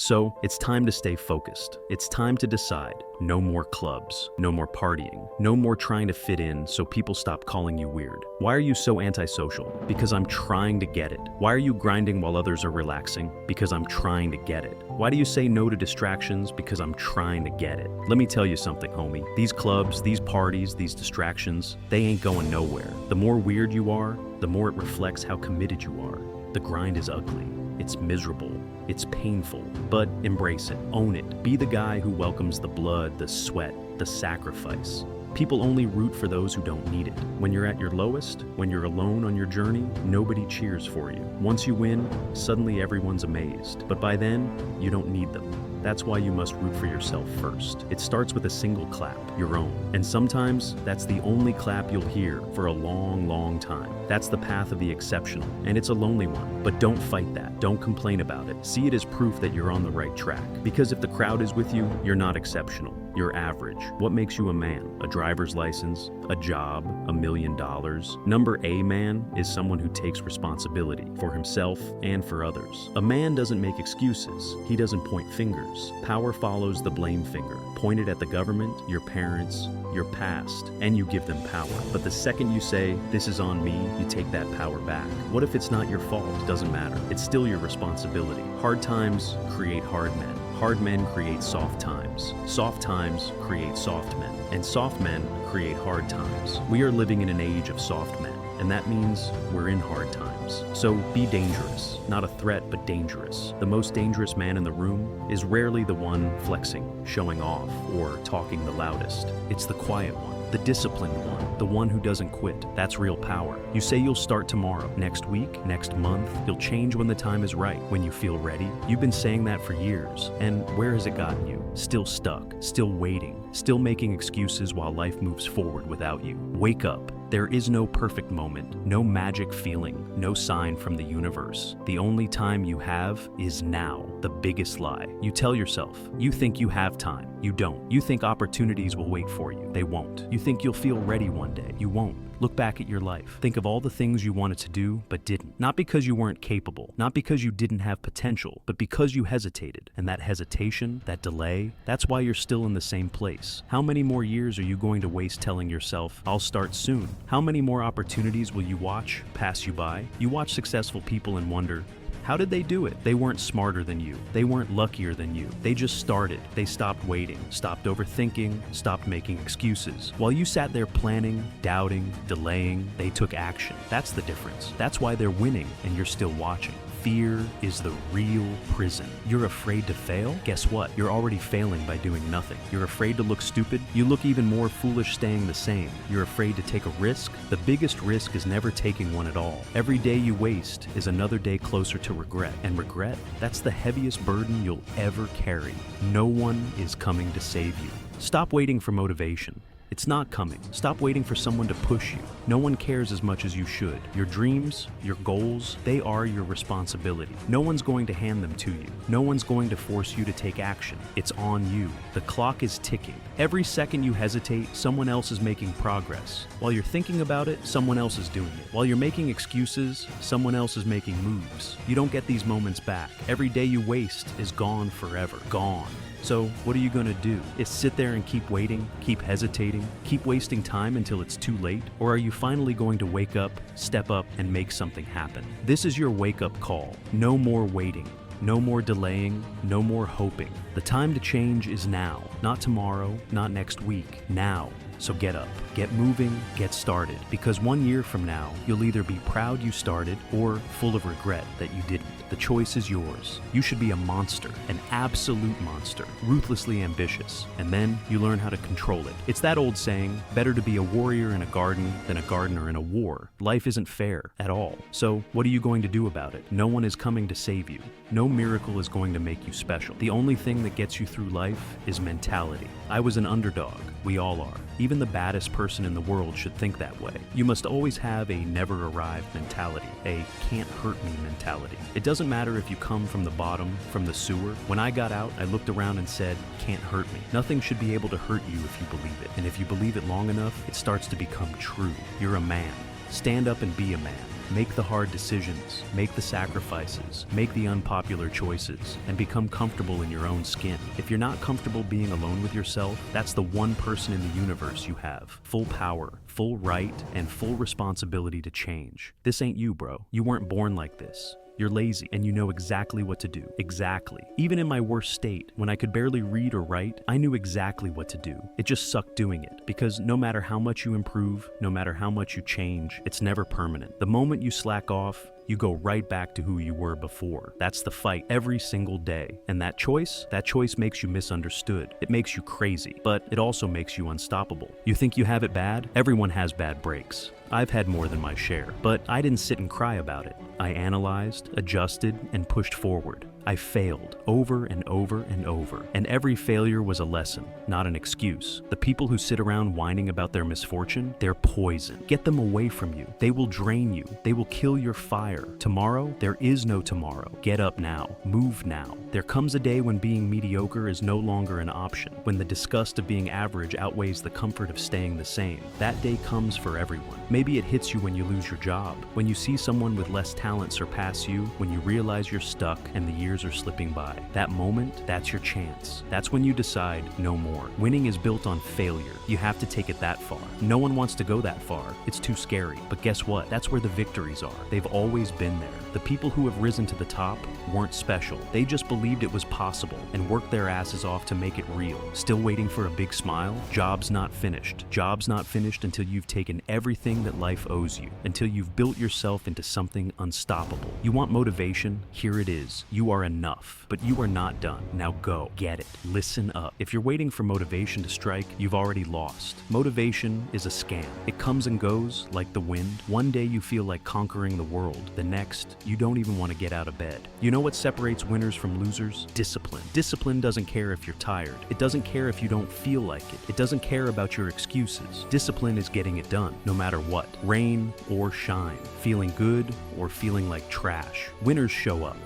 So it's time to stay focused. It's time to decide. No more clubs, no more partying, no more trying to fit in so people stop calling you weird. Why are you so antisocial? Because I'm trying to get it. Why are you grinding while others are relaxing? Because I'm trying to get it. Why do you say no to distractions? Because I'm trying to get it. Let me tell you something, homie. These clubs, these parties, these distractions, they ain't going nowhere. The more weird you are, the more it reflects how committed you are. The grind is ugly. It's miserable. It's painful, but embrace it, own it. Be the guy who welcomes the blood, the sweat, the sacrifice. People only root for those who don't need it. When you're at your lowest, when you're alone on your journey, nobody cheers for you. Once you win, suddenly everyone's amazed. But by then, you don't need them. That's why you must root for yourself first. It starts with a single clap, your own. And sometimes, that's the only clap you'll hear for a long, long time. That's the path of the exceptional, and it's a lonely one. But don't fight that. Don't complain about it. See it as proof that you're on the right track. Because if the crowd is with you, you're not exceptional. You're average. What makes you a man? A driver's license? A job? $1 million? Number A man is someone who takes responsibility for himself and for others. A man doesn't make excuses. He doesn't point fingers. Power follows the blame finger. Point it at the government, your parents, your past, and you give them power. But the second you say, this is on me, you take that power back. What if it's not your fault? Doesn't matter. It's still your responsibility. Hard times create hard men. Hard men create soft times. Soft times create soft men. And soft men create hard times. We are living in an age of soft men, and that means we're in hard times. So be dangerous. Not a threat, but dangerous. The most dangerous man in the room is rarely the one flexing, showing off, or talking the loudest. It's the quiet one. The disciplined one, the one who doesn't quit. That's real power. You say you'll start tomorrow, next week, next month. You'll change when the time is right, when you feel ready. You've been saying that for years. And where has it gotten you? Still stuck, still waiting, still making excuses while life moves forward without you. Wake up. There is no perfect moment, no magic feeling, no sign from the universe. The only time you have is now. The biggest lie. You tell yourself, you think you have time. You don't. You think opportunities will wait for you. They won't. You think you'll feel ready one day. You won't. Look back at your life. Think of all the things you wanted to do, but didn't. Not because you weren't capable, not because you didn't have potential, but because you hesitated. And that hesitation, that delay, that's why you're still in the same place. How many more years are you going to waste telling yourself, I'll start soon? How many more opportunities will you watch pass you by? You watch successful people and wonder, how did they do it? They weren't smarter than you. They weren't luckier than you. They just started. They stopped waiting, stopped overthinking, stopped making excuses. While you sat there planning, doubting, delaying, they took action. That's the difference. That's why they're winning and you're still watching. Fear is the real prison. You're afraid to fail? Guess what? You're already failing by doing nothing. You're afraid to look stupid? You look even more foolish staying the same. You're afraid to take a risk? The biggest risk is never taking one at all. Every day you waste is another day closer to regret. And regret, that's the heaviest burden you'll ever carry. No one is coming to save you. Stop waiting for motivation. It's not coming. Stop waiting for someone to push you. No one cares as much as you should. Your dreams, your goals, they are your responsibility. No one's going to hand them to you. No one's going to force you to take action. It's on you. The clock is ticking. Every second you hesitate, someone else is making progress. While you're thinking about it, someone else is doing it. While you're making excuses, someone else is making moves. You don't get these moments back. Every day you waste is gone forever. Gone. So what are you going to do? Is sit there and keep waiting, keep hesitating, keep wasting time until it's too late? Or are you finally going to wake up, step up, and make something happen? This is your wake-up call. No more waiting. No more delaying, no more hoping. The time to change is now. Not tomorrow, not next week. Now. So get up, get moving, get started. Because 1 year from now, you'll either be proud you started or full of regret that you didn't. The choice is yours. You should be a monster, an absolute monster, ruthlessly ambitious. And then you learn how to control it. It's that old saying, better to be a warrior in a garden than a gardener in a war. Life isn't fair at all. So what are you going to do about it? No one is coming to save you. No miracle is going to make you special. The only thing that gets you through life is mentality. I was an underdog. We all are. Even the baddest person in the world should think that way. You must always have a never arrive mentality, a can't hurt me mentality. It doesn't matter if you come from the bottom, from the sewer. When I got out, I looked around and said, can't hurt me. Nothing should be able to hurt you if you believe it. And if you believe it long enough, it starts to become true. You're a man. Stand up and be a man. Make the hard decisions, make the sacrifices, make the unpopular choices, and become comfortable in your own skin. If you're not comfortable being alone with yourself, that's the one person in the universe you have. Full power, full right, and full responsibility to change. This ain't you, bro. You weren't born like this. You're lazy, and you know exactly what to do. Exactly. Even in my worst state, when I could barely read or write, I knew exactly what to do. It just sucked doing it, because no matter how much you improve, no matter how much you change, it's never permanent. The moment you slack off, you go right back to who you were before. That's the fight every single day. And that choice makes you misunderstood. It makes you crazy, but it also makes you unstoppable. You think you have it bad? Everyone has bad breaks. I've had more than my share, but I didn't sit and cry about it. I analyzed, adjusted, and pushed forward. I failed over and over and over, and every failure was a lesson, not an excuse. The people who sit around whining about their misfortune, they're poison. Get them away from you. They will drain you. They will kill your fire. Tomorrow, there is no tomorrow. Get up now. Move now. There comes a day when being mediocre is no longer an option, when the disgust of being average outweighs the comfort of staying the same. That day comes for everyone. Maybe it hits you when you lose your job, when you see someone with less talent surpass you, when you realize you're stuck and the years are slipping by. That moment, that's your chance. That's when you decide no more. Winning is built on failure. You have to take it that far. No one wants to go that far. It's too scary. But guess what? That's where the victories are. They've always been there. The people who have risen to the top weren't special. They just believed it was possible and worked their asses off to make it real. Still waiting for a big smile? Job's not finished. Job's not finished until you've taken everything that life owes you, until you've built yourself into something unstoppable. You want motivation? Here it is. You are enough, but you are not done. Now go. Get it. Listen up. If you're waiting for motivation to strike, you've already lost. Motivation is a scam. It comes and goes like the wind. One day you feel like conquering the world. The next, you don't even want to get out of bed. You know what separates winners from losers? Discipline. Discipline doesn't care if you're tired. It doesn't care if you don't feel like it. It doesn't care about your excuses. Discipline is getting it done, no matter what. Rain or shine. Feeling good or feeling like trash. Winners show up.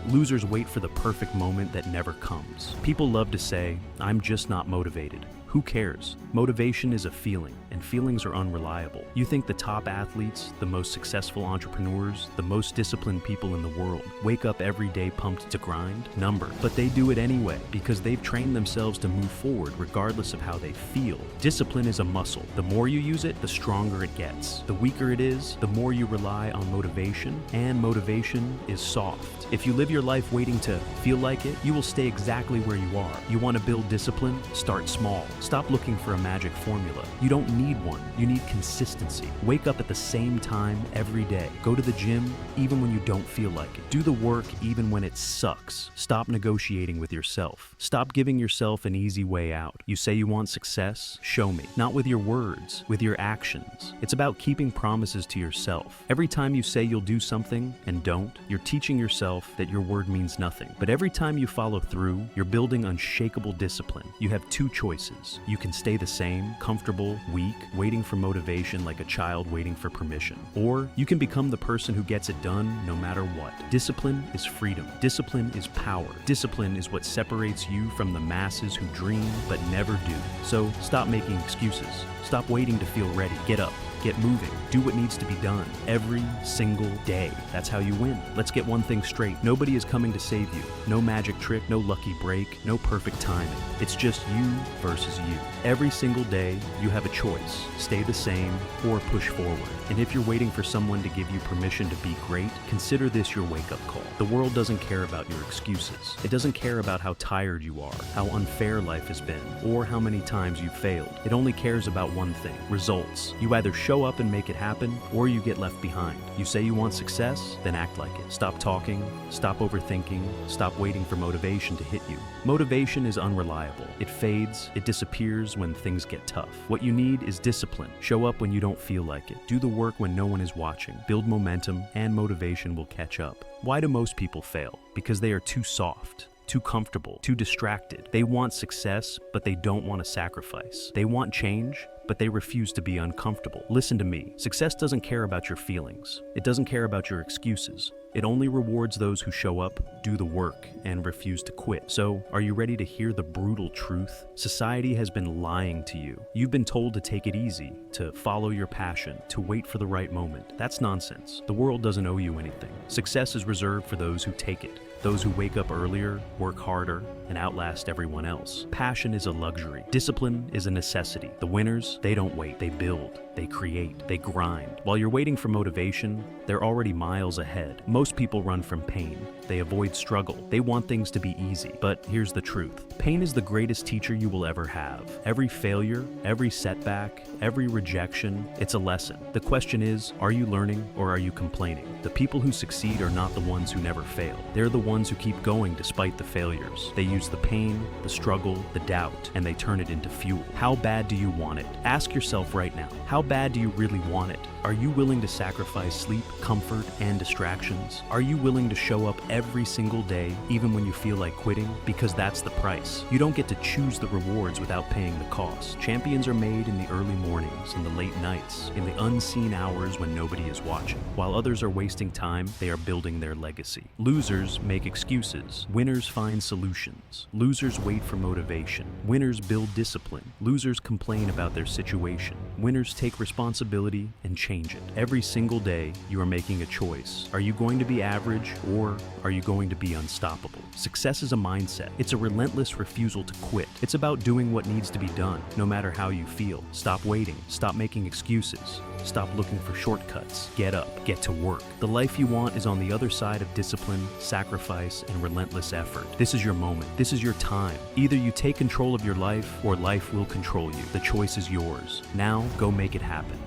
Losers wait for the perfect moment that never comes. People love to say, "I'm just not motivated." Who cares? Motivation is a feeling, and feelings are unreliable. You think the top athletes, the most successful entrepreneurs, the most disciplined people in the world wake up every day pumped to grind? Number. But they do it anyway, because they've trained themselves to move forward regardless of how they feel. Discipline is a muscle. The more you use it, the stronger it gets. The weaker it is, the more you rely on motivation, and motivation is soft. If you live your life waiting to feel like it, you will stay exactly where you are. You want to build discipline? Start small. Stop looking for a magic formula. You don't need one. You need consistency. Wake up at the same time every day. Go to the gym even when you don't feel like it. Do the work even when it sucks. Stop negotiating with yourself. Stop giving yourself an easy way out. You say you want success? Show me. Not with your words, with your actions. It's about keeping promises to yourself. Every time you say you'll do something and don't, you're teaching yourself that your word means nothing. But every time you follow through, you're building unshakable discipline. You have two choices. You can stay the same, comfortable, weak, waiting for motivation like a child waiting for permission. Or you can become the person who gets it done no matter what. Discipline is freedom. Discipline is power. Discipline is what separates you from the masses who dream but never do. So stop making excuses. Stop waiting to feel ready. Get up. Get moving. Do what needs to be done every single day. That's how you win. Let's get one thing straight. Nobody is coming to save you. No magic trick, no lucky break, no perfect timing. It's just you versus you. Every single day, you have a choice. Stay the same or push forward. And if you're waiting for someone to give you permission to be great, consider this your wake-up call. The world doesn't care about your excuses. It doesn't care about how tired you are, how unfair life has been, or how many times you've failed. It only cares about one thing: results. You either show up and make it happen, or you get left behind. You say you want success, then act like it. Stop talking, stop overthinking, stop waiting for motivation to hit you. Motivation is unreliable. It fades, it disappears when things get tough. What you need is discipline. Show up when you don't feel like it. Do the work when no one is watching. Build momentum, and motivation will catch up. Why do most people fail? Because they are too soft, too comfortable, too distracted. They want success, but they don't want to sacrifice. They want change, but they refuse to be uncomfortable. Listen to me. Success doesn't care about your feelings. It doesn't care about your excuses. It only rewards those who show up, do the work, and refuse to quit. So, are you ready to hear the brutal truth? Society has been lying to you. You've been told to take it easy, to follow your passion, to wait for the right moment. That's nonsense. The world doesn't owe you anything. Success is reserved for those who take it. Those who wake up earlier, work harder, and outlast everyone else. Passion is a luxury. Discipline is a necessity. The winners, they don't wait. They build, they create, they grind. While you're waiting for motivation, they're already miles ahead. Most people run from pain. They avoid struggle. They want things to be easy. But here's the truth. Pain is the greatest teacher you will ever have. Every failure, every setback, every rejection, it's a lesson. The question is, are you learning or are you complaining? The people who succeed are not the ones who never fail. They're the ones who keep going despite the failures. They use the pain, the struggle, the doubt, and they turn it into fuel. How bad do you want it? Ask yourself right now, how bad do you really want it? Are you willing to sacrifice sleep, comfort, and distractions? Are you willing to show up every single day, even when you feel like quitting? Because that's the price. You don't get to choose the rewards without paying the cost. Champions are made in the early mornings, in the late nights, in the unseen hours when nobody is watching. While others are wasting time, they are building their legacy. Losers make excuses. Winners find solutions. Losers wait for motivation. Winners build discipline. Losers complain about their situation. Winners take responsibility and change it. Every single day, you are making a choice. Are you going to be average or are you going to be unstoppable? Success is a mindset. It's a relentless refusal to quit. It's about doing what needs to be done, no matter how you feel. Stop waiting. Stop making excuses. Stop looking for shortcuts. Get up. Get to work. The life you want is on the other side of discipline, sacrifice, and relentless effort. This is your moment. This is your time. Either you take control of your life or life will control you. The choice is yours. Now, go make it happen.